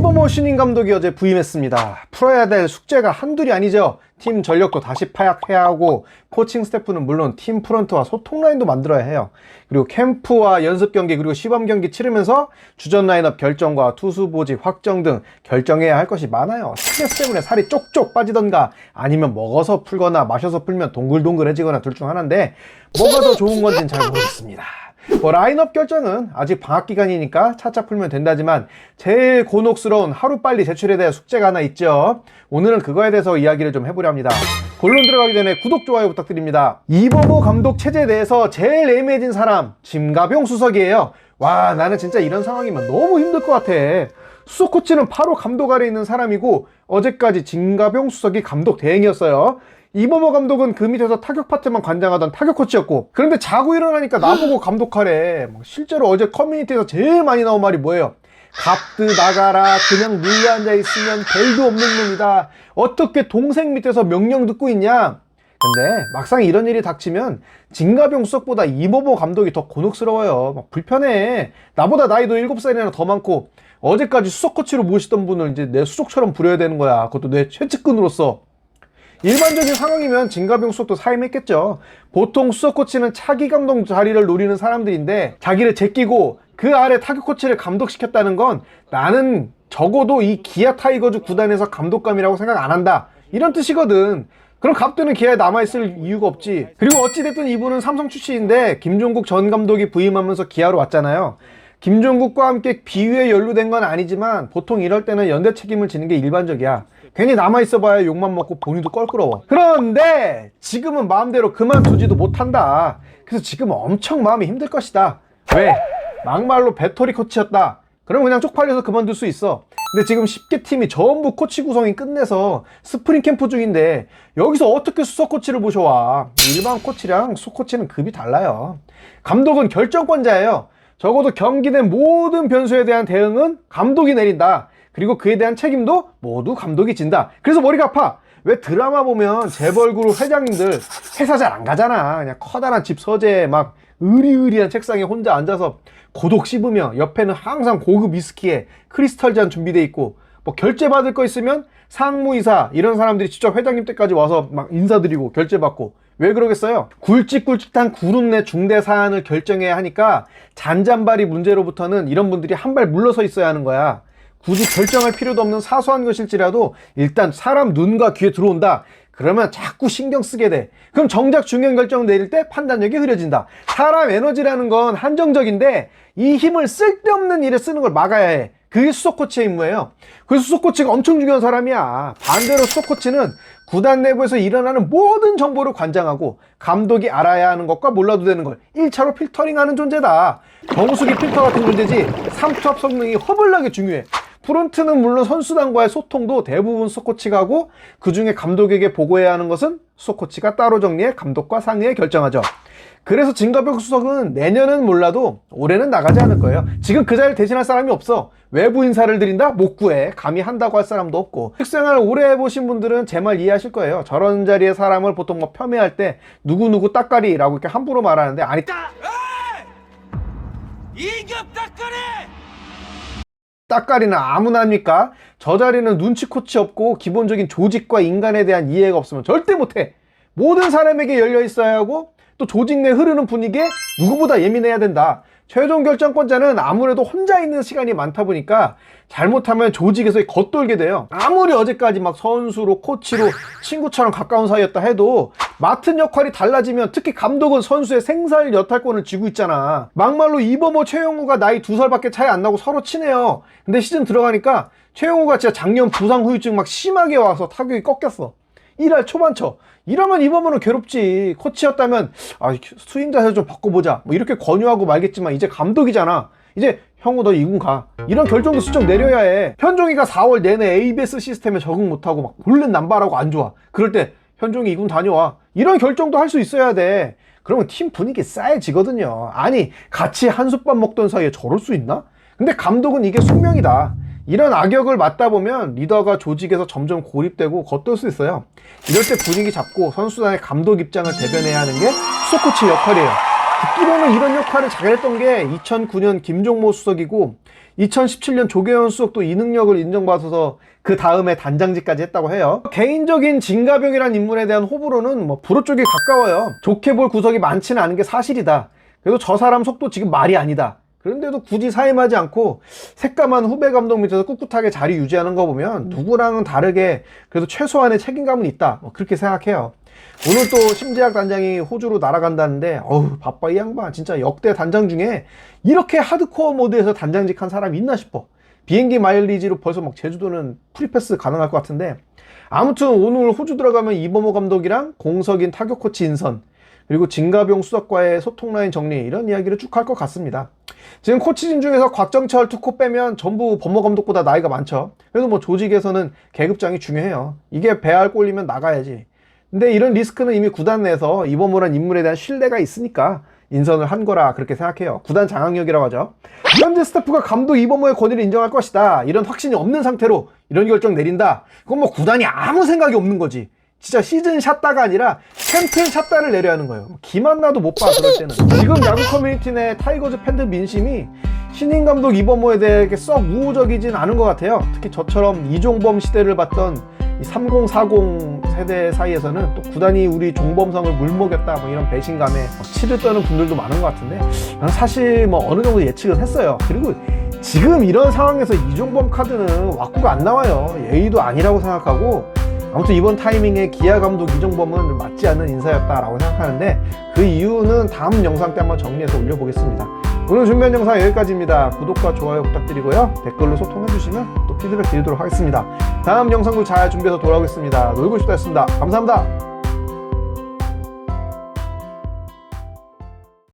이범호 신인 감독이 어제 부임했습니다. 풀어야 될 숙제가 한둘이 아니죠. 팀 전력도 다시 파악해야 하고 코칭 스태프는 물론 팀 프런트와 소통 라인도 만들어야 해요. 그리고 캠프와 연습 경기 그리고 시범 경기 치르면서 주전 라인업 결정과 투수 보직 확정 등 결정해야 할 것이 많아요. 스트레스 때문에 살이 쪽쪽 빠지던가 아니면 먹어서 풀거나 마셔서 풀면 동글동글해지거나 둘 중 하나인데 뭐가 더 좋은 건지는 잘 모르겠습니다. 라인업 결정은 아직 방학 기간이니까 차차 풀면 된다지만 제일 곤혹스러운 하루빨리 제출에 대한 숙제가 하나 있죠. 오늘은 그거에 대해서 이야기를 좀 해보려 합니다. 본론 들어가기 전에 구독, 좋아요 부탁드립니다. 이범호 감독 체제에 대해서 제일 애매해진 사람 진가병 수석이에요. 와, 나는 진짜 이런 상황이면 너무 힘들 것 같아. 수석 코치는 바로 감독 아래 있는 사람이고 어제까지 진가병 수석이 감독 대행이었어요. 이범호 감독은 그 밑에서 타격 파트만 관장하던 타격 코치였고, 그런데 자고 일어나니까 나보고 감독하래. 실제로 어제 커뮤니티에서 제일 많이 나온 말이 뭐예요? 갑드 나가라, 그냥 눌려앉아 있으면 별도 없는 놈이다, 어떻게 동생 밑에서 명령 듣고 있냐. 근데 막상 이런 일이 닥치면 진가병 수석보다 이범호 감독이 더 곤혹스러워요. 불편해. 나보다 나이도 7살이나 더 많고 어제까지 수석 코치로 모시던 분을 이제 내 수족처럼 부려야 되는 거야. 그것도 내 최측근으로서. 일반적인 상황이면 진가병 수석도 사임했겠죠. 보통 수석 코치는 차기 감독 자리를 노리는 사람들인데 자기를 제끼고 그 아래 타격 코치를 감독시켰다는 건 나는 적어도 이 기아 타이거즈 구단에서 감독감이라고 생각 안 한다, 이런 뜻이거든. 그럼 갑드는 기아에 남아있을 이유가 없지. 그리고 어찌됐든 이분은 삼성 출신인데 김종국 전 감독이 부임하면서 기아로 왔잖아요. 김종국과 함께 비위에 연루된 건 아니지만 보통 이럴 때는 연대 책임을 지는 게 일반적이야. 괜히 남아있어봐야 욕만 먹고 본인도 껄끄러워. 그런데 지금은 마음대로 그만두지도 못한다. 그래서 지금은 엄청 마음이 힘들 것이다. 왜? 막말로 배터리 코치였다. 그럼 그냥 쪽팔려서 그만둘 수 있어. 근데 지금 10개 팀이 전부 코치 구성이 끝내서 스프링 캠프 중인데 여기서 어떻게 수석 코치를 모셔와. 일반 코치랑 수석 코치는 급이 달라요. 감독은 결정권자예요. 적어도 경기 내 모든 변수에 대한 대응은 감독이 내린다. 그리고 그에 대한 책임도 모두 감독이 진다. 그래서 머리가 아파. 왜 드라마 보면 재벌 그룹 회장님들 회사 잘 안 가잖아. 그냥 커다란 집 서재에 막 으리으리한 책상에 혼자 앉아서 고독 씹으며 옆에는 항상 고급 위스키에 크리스탈 잔 준비돼 있고, 뭐 결제 받을 거 있으면 상무이사 이런 사람들이 직접 회장님 때까지 와서 막 인사드리고 결제 받고. 왜 그러겠어요? 굵직굵직한 그룹 내 중대 사안을 결정해야 하니까 잔잔바리 문제로부터는 이런 분들이 한 발 물러서 있어야 하는 거야. 굳이 결정할 필요도 없는 사소한 것일지라도 일단 사람 눈과 귀에 들어온다. 그러면 자꾸 신경 쓰게 돼. 그럼 정작 중요한 결정을 내릴 때 판단력이 흐려진다. 사람 에너지라는 건 한정적인데 이 힘을 쓸데없는 일에 쓰는 걸 막아야 해. 그게 수석 코치의 임무예요. 그래서 수석 코치가 엄청 중요한 사람이야. 반대로 수석 코치는 구단 내부에서 일어나는 모든 정보를 관장하고 감독이 알아야 하는 것과 몰라도 되는 걸 1차로 필터링하는 존재다. 정수기 필터 같은 존재지 삼투압 성능이 허블나게 중요해. 프론트는 물론 선수단과의 소통도 대부분 수석 코치가 하고 그 중에 감독에게 보고해야 하는 것은 수석 코치가 따로 정리해 감독과 상의해 결정하죠. 그래서 진가병 수석은 내년은 몰라도 올해는 나가지 않을 거예요. 지금 그 자리를 대신할 사람이 없어. 외부 인사를 들인다? 못 구해. 감히 한다고 할 사람도 없고. 식생활 오래 해보신 분들은 제 말 이해하실 거예요. 저런 자리의 사람을 보통 뭐 폄훼할 때 누구누구 따까리라고 이렇게 함부로 말하는데, 아니 이겹 닭가리! 따까리는 아무나 합니까? 저 자리는 눈치 코치 없고 기본적인 조직과 인간에 대한 이해가 없으면 절대 못해. 모든 사람에게 열려 있어야 하고 또 조직 내 흐르는 분위기에 누구보다 예민해야 된다. 최종 결정권자는 아무래도 혼자 있는 시간이 많다 보니까 잘못하면 조직에서 겉돌게 돼요. 아무리 어제까지 막 선수로 코치로 친구처럼 가까운 사이였다 해도 맡은 역할이 달라지면, 특히 감독은 선수의 생살 여탈권을 쥐고 있잖아. 막말로 이범호 최용우가 나이 2살밖에 차이 안 나고 서로 친해요. 근데 시즌 들어가니까 최용우가 진짜 작년 부상 후유증 막 심하게 와서 타격이 꺾였어. 1할 초반쳐. 이러면 이범호는 괴롭지. 코치였다면 스윙 자세 좀 바꿔보자 뭐 이렇게 권유하고 말겠지만 이제 감독이잖아. 이제 형우 너 2군 가, 이런 결정도 슬쩍 내려야 해. 현종이가 4월 내내 ABS 시스템에 적응 못하고 막 볼넷 남발하고 안 좋아. 그럴 때 현종이 2군 다녀와, 이런 결정도 할 수 있어야 돼. 그러면 팀 분위기 싸해지거든요. 아니 같이 한솥밥 먹던 사이에 저럴 수 있나? 근데 감독은 이게 숙명이다. 이런 악역을 맡다 보면 리더가 조직에서 점점 고립되고 겉돌 수 있어요. 이럴 때 분위기 잡고 선수단의 감독 입장을 대변해야 하는 게 수석 코치의 역할이에요. 듣기로는 이런 역할을 잘했던 게 2009년 김종모 수석이고 2017년 조계현 수석도 이 능력을 인정받아서 그 다음에 단장직까지 했다고 해요. 개인적인 진가병이란 인물에 대한 호불호는 뭐 불호 쪽이 가까워요. 좋게 볼 구석이 많지는 않은 게 사실이다. 그래도 저 사람 속도 지금 말이 아니다. 그런데도 굳이 사임하지 않고 새까만 후배 감독 밑에서 꿋꿋하게 자리 유지하는 거 보면 누구랑은 다르게 그래도 최소한의 책임감은 있다. 뭐 그렇게 생각해요. 오늘 또 심재학 단장이 호주로 날아간다는데 어우 바빠 이 양반. 진짜 역대 단장 중에 이렇게 하드코어 모드에서 단장직 한 사람이 있나 싶어. 비행기 마일리지로 벌써 막 제주도는 프리패스 가능할 것 같은데, 아무튼 오늘 호주 들어가면 이범호 감독이랑 공석인 타격 코치 인선, 그리고 진가병 수석과의 소통 라인 정리, 이런 이야기를 쭉 할 것 같습니다. 지금 코치진 중에서 곽정철, 투코 빼면 전부 범호 감독보다 나이가 많죠. 그래도 뭐 조직에서는 계급장이 중요해요. 이게 배알 꼴리면 나가야지. 근데 이런 리스크는 이미 구단 내에서 이범호란 인물에 대한 신뢰가 있으니까 인선을 한 거라 그렇게 생각해요. 구단 장악력이라고 하죠. 현재 스태프가 감독 이범호의 권위를 인정할 것이다, 이런 확신이 없는 상태로 이런 결정 내린다. 그건 뭐 구단이 아무 생각이 없는 거지. 진짜 시즌 샷다가 아니라 캠페인 샷다를 내려야 하는 거예요. 기만 나도 못 봐, 그럴 때는. 지금 야구 커뮤니티 내 타이거즈 팬들 민심이 신인 감독 이범호에 대해 썩 우호적이진 않은 것 같아요. 특히 저처럼 이종범 시대를 봤던 이 3040 세대 사이에서는 또 구단이 우리 종범성을 물먹였다, 뭐 이런 배신감에 치를 떠는 분들도 많은 것 같은데, 난 사실 뭐 어느 정도 예측은 했어요. 그리고 지금 이런 상황에서 이종범 카드는 왁구가 안 나와요. 예의도 아니라고 생각하고, 아무튼 이번 타이밍에 기아 감독 이종범은 맞지 않는 인사였다라고 생각하는데, 그 이유는 다음 영상 때 한번 정리해서 올려보겠습니다. 오늘 준비한 영상 여기까지입니다. 구독과 좋아요 부탁드리고요. 댓글로 소통해주시면 또 피드백 드리도록 하겠습니다. 다음 영상도 잘 준비해서 돌아오겠습니다. 놀고 싶다 했습니다. 감사합니다.